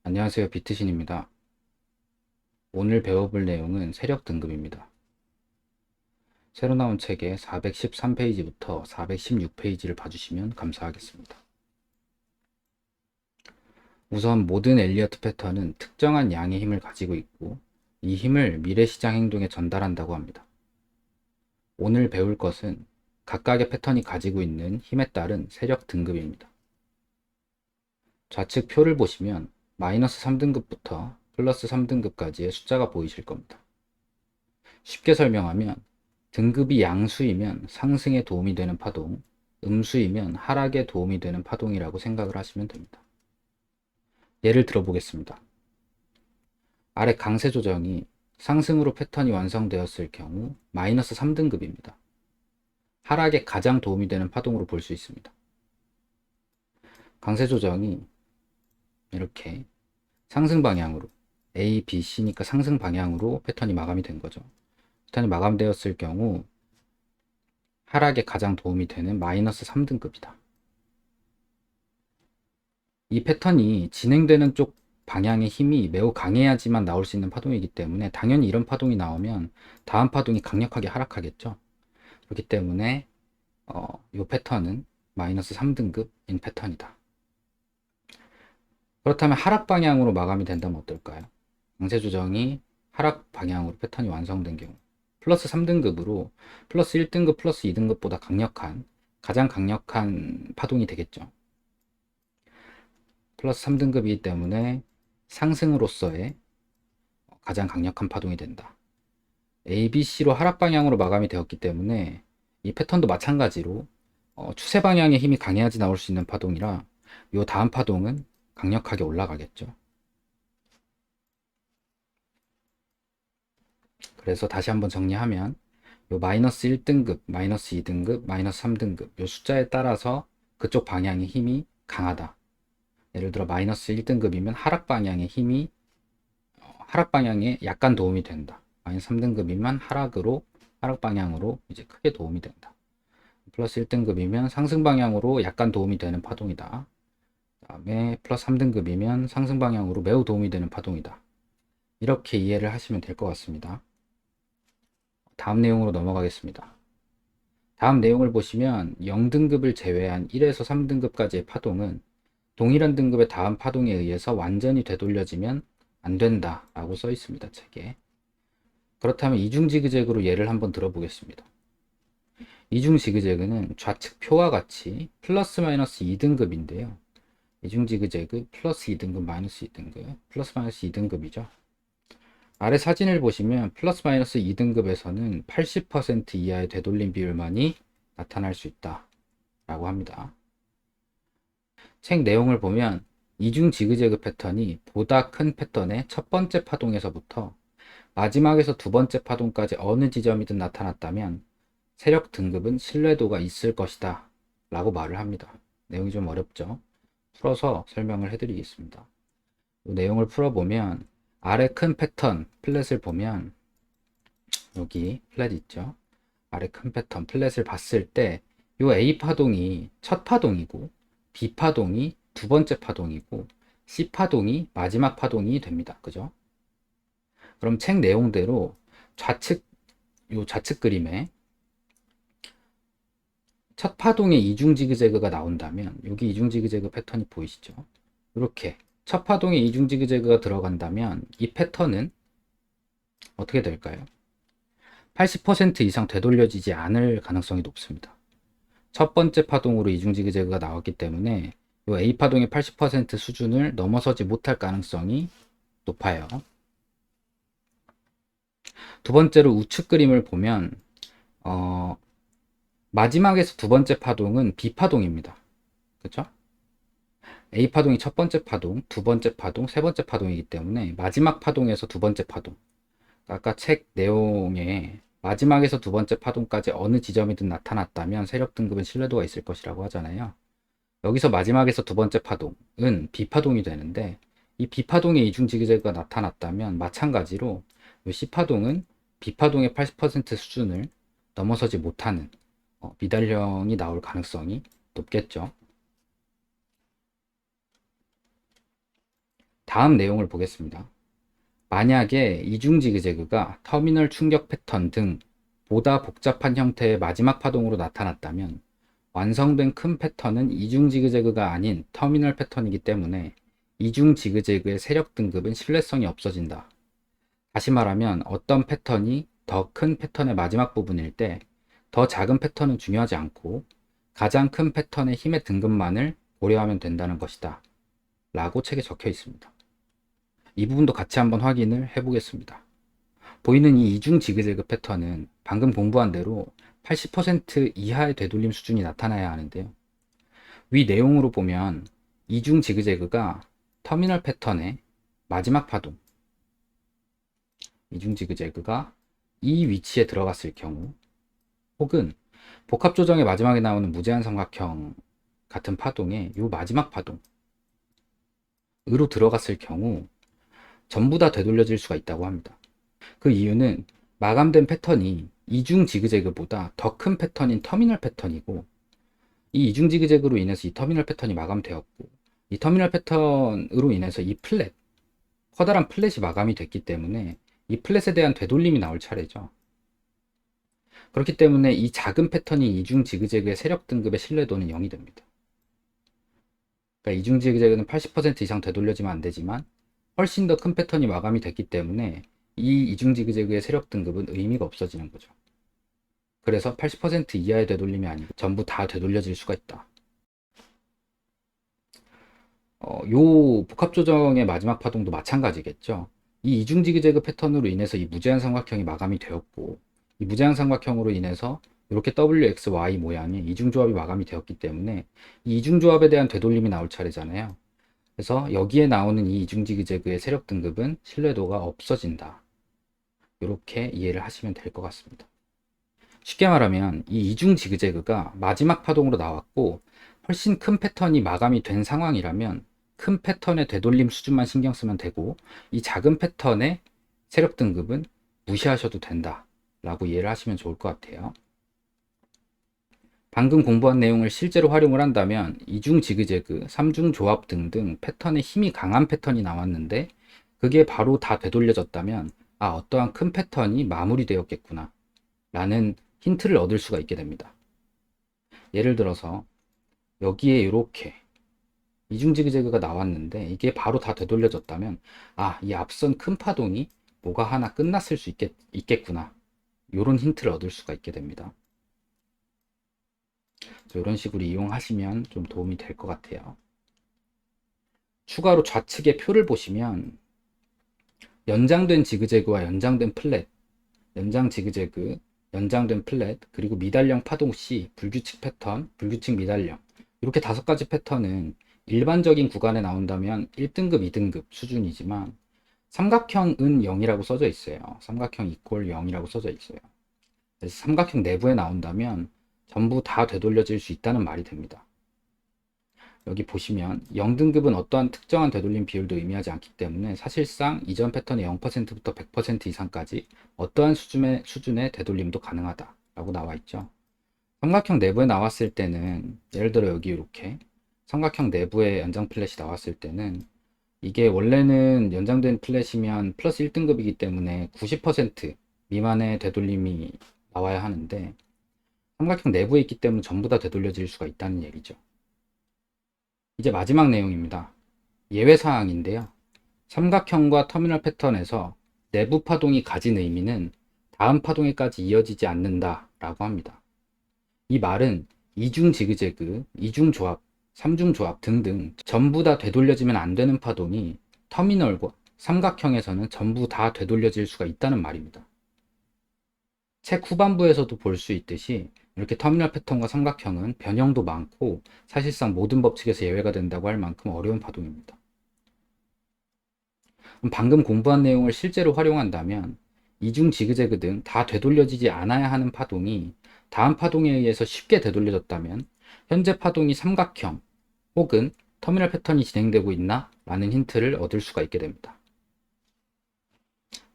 안녕하세요. 비트신입니다. 오늘 배워볼 내용은 세력 등급입니다. 새로 나온 책의 413페이지부터 416페이지를 봐주시면 감사하겠습니다. 우선 모든 엘리어트 패턴은 특정한 양의 힘을 가지고 있고 이 힘을 미래시장 행동에 전달한다고 합니다. 오늘 배울 것은 각각의 패턴이 가지고 있는 힘에 따른 세력 등급입니다. 좌측 표를 보시면 마이너스 3등급부터 플러스 3등급까지의 숫자가 보이실 겁니다. 쉽게 설명하면 등급이 양수이면 상승에 도움이 되는 파동, 음수이면 하락에 도움이 되는 파동이라고 생각을 하시면 됩니다. 예를 들어 보겠습니다. 아래 강세 조정이 상승으로 패턴이 완성되었을 경우 마이너스 3등급입니다. 하락에 가장 도움이 되는 파동으로 볼 수 있습니다. 강세 조정이 이렇게 상승 방향으로 A, B, C니까 상승 방향으로 패턴이 마감이 된 거죠. 패턴이 마감되었을 경우 하락에 가장 도움이 되는 마이너스 3등급이다. 이 패턴이 진행되는 쪽 방향의 힘이 매우 강해야지만 나올 수 있는 파동이기 때문에 당연히 이런 파동이 나오면 다음 파동이 강력하게 하락하겠죠. 그렇기 때문에 이 패턴은 마이너스 3등급인 패턴이다. 그렇다면 하락 방향으로 마감이 된다면 어떨까요? 강세 조정이 하락 방향으로 패턴이 완성된 경우 플러스 3등급으로 플러스 1등급 플러스 2등급보다 가장 강력한 파동이 되겠죠. 플러스 3등급이기 때문에 상승으로서의 가장 강력한 파동이 된다. A, B, C로 하락 방향으로 마감이 되었기 때문에 이 패턴도 마찬가지로 추세 방향의 힘이 강해야지 나올 수 있는 파동이라 이 다음 파동은 강력하게 올라가겠죠. 그래서 다시 한번 정리하면 요 마이너스 1등급, 마이너스 2등급, 마이너스 3등급 요 숫자에 따라서 그쪽 방향의 힘이 강하다. 예를 들어 마이너스 1등급이면 하락 방향의 힘이 하락 방향에 약간 도움이 된다. 마이너스 3등급이면 하락 방향으로 이제 크게 도움이 된다. 플러스 1등급이면 상승 방향으로 약간 도움이 되는 파동이다. 그다음에 플러스 3등급이면 상승 방향으로 매우 도움이 되는 파동이다. 이렇게 이해를 하시면 될 것 같습니다. 다음 내용으로 넘어가겠습니다. 다음 내용을 보시면 0등급을 제외한 1에서 3등급까지의 파동은 동일한 등급의 다음 파동에 의해서 완전히 되돌려지면 안 된다 라고 써 있습니다. 책에. 그렇다면 이중지그재그로 예를 한번 들어보겠습니다. 이중지그재그는 좌측 표와 같이 플러스 마이너스 2등급인데요. 이중지그재그 플러스 2등급 마이너스 2등급 플러스 마이너스 2등급이죠. 아래 사진을 보시면 플러스 마이너스 2등급에서는 80% 이하의 되돌림 비율만이 나타날 수 있다 라고 합니다. 책 내용을 보면 이중 지그재그 패턴이 보다 큰 패턴의 첫 번째 파동에서부터 마지막에서 두 번째 파동까지 어느 지점이든 나타났다면 세력 등급은 신뢰도가 있을 것이다 라고 말을 합니다. 내용이 좀 어렵죠? 풀어서 설명을 해드리겠습니다. 이 내용을 풀어보면 아래 큰 패턴 플랫을 보면 여기 플랫 있죠? 아래 큰 패턴 플랫을 봤을 때 이 A 파동이 첫 파동이고 B 파동이 두 번째 파동이고 C 파동이 마지막 파동이 됩니다. 그죠? 그럼 책 내용대로 요 좌측 그림에 첫 파동에 이중 지그재그가 나온다면 여기 이중 지그재그 패턴이 보이시죠? 이렇게 첫 파동에 이중 지그재그가 들어간다면 이 패턴은 어떻게 될까요? 80% 이상 되돌려지지 않을 가능성이 높습니다. 첫 번째 파동으로 이중 지그재그가 나왔기 때문에 이 A 파동의 80% 수준을 넘어서지 못할 가능성이 높아요. 두 번째로 우측 그림을 보면 마지막에서 두 번째 파동은 B 파동입니다. 그렇죠? A 파동이 첫 번째 파동, 두 번째 파동, 세 번째 파동이기 때문에 마지막 파동에서 두 번째 파동. 아까 책 내용에 마지막에서 두 번째 파동까지 어느 지점이든 나타났다면 세력 등급은 신뢰도가 있을 것이라고 하잖아요. 여기서 마지막에서 두 번째 파동은 B파동이 되는데 이 B파동에 이중지그재그가 나타났다면 마찬가지로 이 C파동은 B파동의 80% 수준을 넘어서지 못하는 미달형이 나올 가능성이 높겠죠. 다음 내용을 보겠습니다. 만약에 이중 지그재그가 터미널 충격 패턴 등 보다 복잡한 형태의 마지막 파동으로 나타났다면 완성된 큰 패턴은 이중 지그재그가 아닌 터미널 패턴이기 때문에 이중 지그재그의 세력 등급은 신뢰성이 없어진다. 다시 말하면 어떤 패턴이 더 큰 패턴의 마지막 부분일 때 더 작은 패턴은 중요하지 않고 가장 큰 패턴의 힘의 등급만을 고려하면 된다는 것이다. 라고 책에 적혀 있습니다. 이 부분도 같이 한번 확인을 해보겠습니다. 보이는 이 이중 지그재그 패턴은 방금 공부한 대로 80% 이하의 되돌림 수준이 나타나야 하는데요. 위 내용으로 보면 이중 지그재그가 터미널 패턴의 마지막 파동, 이중 지그재그가 이 위치에 들어갔을 경우, 혹은 복합 조정의 마지막에 나오는 무제한 삼각형 같은 파동의 이 마지막 파동으로 들어갔을 경우 전부 다 되돌려질 수가 있다고 합니다. 그 이유는 마감된 패턴이 이중 지그재그보다 더 큰 패턴인 터미널 패턴이고, 이 이중 지그재그로 인해서 이 터미널 패턴이 마감되었고, 이 터미널 패턴으로 인해서 이 플랫, 커다란 플랫이 마감이 됐기 때문에 이 플랫에 대한 되돌림이 나올 차례죠. 그렇기 때문에 이 작은 패턴이 이중 지그재그의 세력 등급의 신뢰도는 0이 됩니다. 그러니까 이중 지그재그는 80% 이상 되돌려지면 안 되지만 훨씬 더 큰 패턴이 마감이 됐기 때문에 이 이중 지그재그의 세력 등급은 의미가 없어지는 거죠. 그래서 80% 이하의 되돌림이 아니고 전부 다 되돌려질 수가 있다. 요 복합 조정의 마지막 파동도 마찬가지겠죠. 이 이중 지그재그 패턴으로 인해서 이 무제한 삼각형이 마감이 되었고, 이 무제한 삼각형으로 인해서 이렇게 WXY 모양의 이중조합이 마감이 되었기 때문에 이 이중조합에 대한 되돌림이 나올 차례잖아요. 그래서 여기에 나오는 이 이중 지그재그의 세력 등급은 신뢰도가 없어진다. 이렇게 이해를 하시면 될 것 같습니다. 쉽게 말하면 이 이중 지그재그가 마지막 파동으로 나왔고 훨씬 큰 패턴이 마감이 된 상황이라면 큰 패턴의 되돌림 수준만 신경 쓰면 되고, 이 작은 패턴의 세력 등급은 무시하셔도 된다 라고 이해를 하시면 좋을 것 같아요. 방금 공부한 내용을 실제로 활용을 한다면 이중 지그재그, 삼중 조합 등등 패턴에 힘이 강한 패턴이 나왔는데 그게 바로 다 되돌려졌다면 어떠한 큰 패턴이 마무리되었겠구나 라는 힌트를 얻을 수가 있게 됩니다. 예를 들어서 여기에 이렇게 이중 지그재그가 나왔는데 이게 바로 다 되돌려졌다면 이 앞선 큰 파동이 뭐가 하나 끝났을 수 있겠구나, 이런 힌트를 얻을 수가 있게 됩니다. 이런 식으로 이용하시면 좀 도움이 될 것 같아요. 추가로 좌측의 표를 보시면 연장된 지그재그와 연장된 플랫, 연장 지그재그, 연장된 플랫, 그리고 미달령 파동 C, 불규칙 패턴, 불규칙 미달령, 이렇게 5가지 패턴은 일반적인 구간에 나온다면 1등급, 2등급 수준이지만 삼각형은 0이라고 써져 있어요. 삼각형 이퀄 0이라고 써져 있어요. 그래서 삼각형 내부에 나온다면 전부 다 되돌려질 수 있다는 말이 됩니다. 여기 보시면 0등급은 어떠한 특정한 되돌림 비율도 의미하지 않기 때문에 사실상 이전 패턴의 0%부터 100% 이상까지 어떠한 수준의 되돌림도 가능하다라고 나와 있죠. 삼각형 내부에 나왔을 때는, 예를 들어 여기 이렇게 삼각형 내부에 연장 플랫이 나왔을 때는 이게 원래는 연장된 플랫이면 플러스 1등급이기 때문에 90% 미만의 되돌림이 나와야 하는데 삼각형 내부에 있기 때문에 전부 다 되돌려질 수가 있다는 얘기죠. 이제 마지막 내용입니다. 예외사항인데요. 삼각형과 터미널 패턴에서 내부 파동이 가진 의미는 다음 파동에까지 이어지지 않는다 라고 합니다. 이 말은 이중 지그재그, 이중 조합, 삼중 조합 등등 전부 다 되돌려지면 안 되는 파동이 터미널과 삼각형에서는 전부 다 되돌려질 수가 있다는 말입니다. 책 후반부에서도 볼 수 있듯이 이렇게 터미널 패턴과 삼각형은 변형도 많고 사실상 모든 법칙에서 예외가 된다고 할 만큼 어려운 파동입니다. 방금 공부한 내용을 실제로 활용한다면 이중 지그재그 등 다 되돌려지지 않아야 하는 파동이 다음 파동에 의해서 쉽게 되돌려졌다면 현재 파동이 삼각형 혹은 터미널 패턴이 진행되고 있나? 라는 힌트를 얻을 수가 있게 됩니다.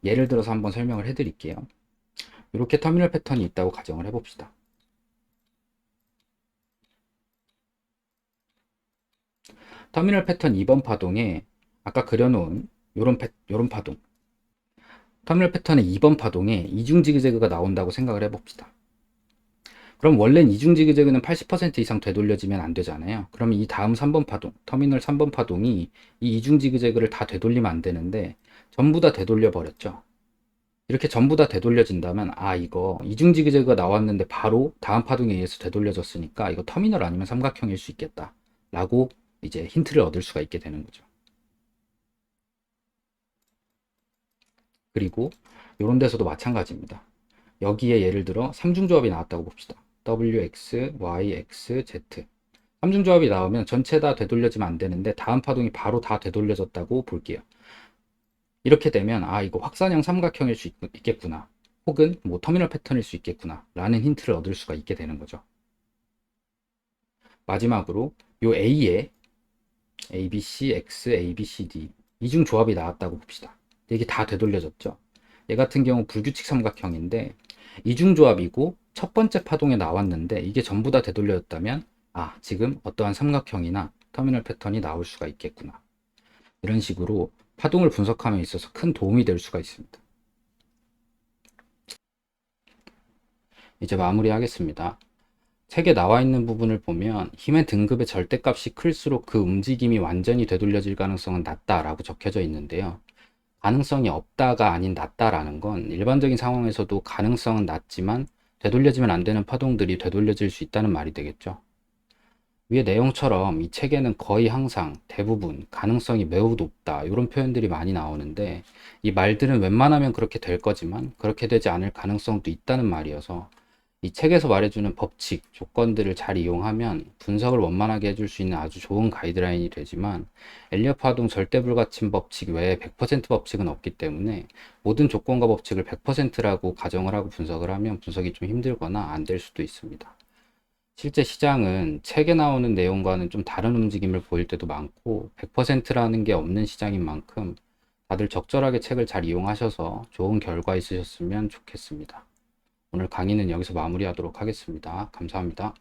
예를 들어서 한번 설명을 해드릴게요. 이렇게 터미널 패턴이 있다고 가정을 해봅시다. 터미널 패턴 2번 파동에 아까 그려놓은 요런 파동, 터미널 패턴의 2번 파동에 이중 지그재그가 나온다고 생각을 해봅시다. 그럼 원래는 이중 지그재그는 80% 이상 되돌려지면 안 되잖아요. 그럼 이 다음 3번 파동, 터미널 3번 파동이 이 이중 지그재그를 다 되돌리면 안 되는데 전부 다 되돌려 버렸죠. 이렇게 전부 다 되돌려진다면 아 이거 이중 지그재그가 나왔는데 바로 다음 파동에 의해서 되돌려졌으니까 이거 터미널 아니면 삼각형일 수 있겠다 라고 이제 힌트를 얻을 수가 있게 되는 거죠. 그리고 이런 데서도 마찬가지입니다. 여기에 예를 들어 삼중조합이 나왔다고 봅시다. WX, Y, X, Z. 삼중조합이 나오면 전체 다 되돌려지면 안 되는데 다음 파동이 바로 다 되돌려졌다고 볼게요. 이렇게 되면 아 이거 확산형 삼각형일 수 있겠구나. 혹은 뭐 터미널 패턴일 수 있겠구나 라는 힌트를 얻을 수가 있게 되는 거죠. 마지막으로 요 A에 ABC, X, ABCD 이중 조합이 나왔다고 봅시다. 이게 다 되돌려졌죠. 얘 같은 경우 불규칙 삼각형인데 이중 조합이고 첫 번째 파동에 나왔는데 이게 전부 다 되돌려졌다면 아 지금 어떠한 삼각형이나 터미널 패턴이 나올 수가 있겠구나. 이런 식으로 파동을 분석함에 있어서 큰 도움이 될 수가 있습니다. 이제 마무리하겠습니다. 책에 나와 있는 부분을 보면 힘의 등급의 절대값이 클수록 그 움직임이 완전히 되돌려질 가능성은 낮다라고 적혀져 있는데요. 가능성이 없다가 아닌 낮다라는 건 일반적인 상황에서도 가능성은 낮지만 되돌려지면 안 되는 파동들이 되돌려질 수 있다는 말이 되겠죠. 위의 내용처럼 이 책에는 거의 항상 대부분 가능성이 매우 높다 이런 표현들이 많이 나오는데 이 말들은 웬만하면 그렇게 될 거지만 그렇게 되지 않을 가능성도 있다는 말이어서 이 책에서 말해주는 법칙, 조건들을 잘 이용하면 분석을 원만하게 해줄 수 있는 아주 좋은 가이드라인이 되지만 엘리엇 파동 절대불가침 법칙 외에 100% 법칙은 없기 때문에 모든 조건과 법칙을 100%라고 가정을 하고 분석을 하면 분석이 좀 힘들거나 안 될 수도 있습니다. 실제 시장은 책에 나오는 내용과는 좀 다른 움직임을 보일 때도 많고 100%라는 게 없는 시장인 만큼 다들 적절하게 책을 잘 이용하셔서 좋은 결과 있으셨으면 좋겠습니다. 오늘 강의는 여기서 마무리하도록 하겠습니다. 감사합니다.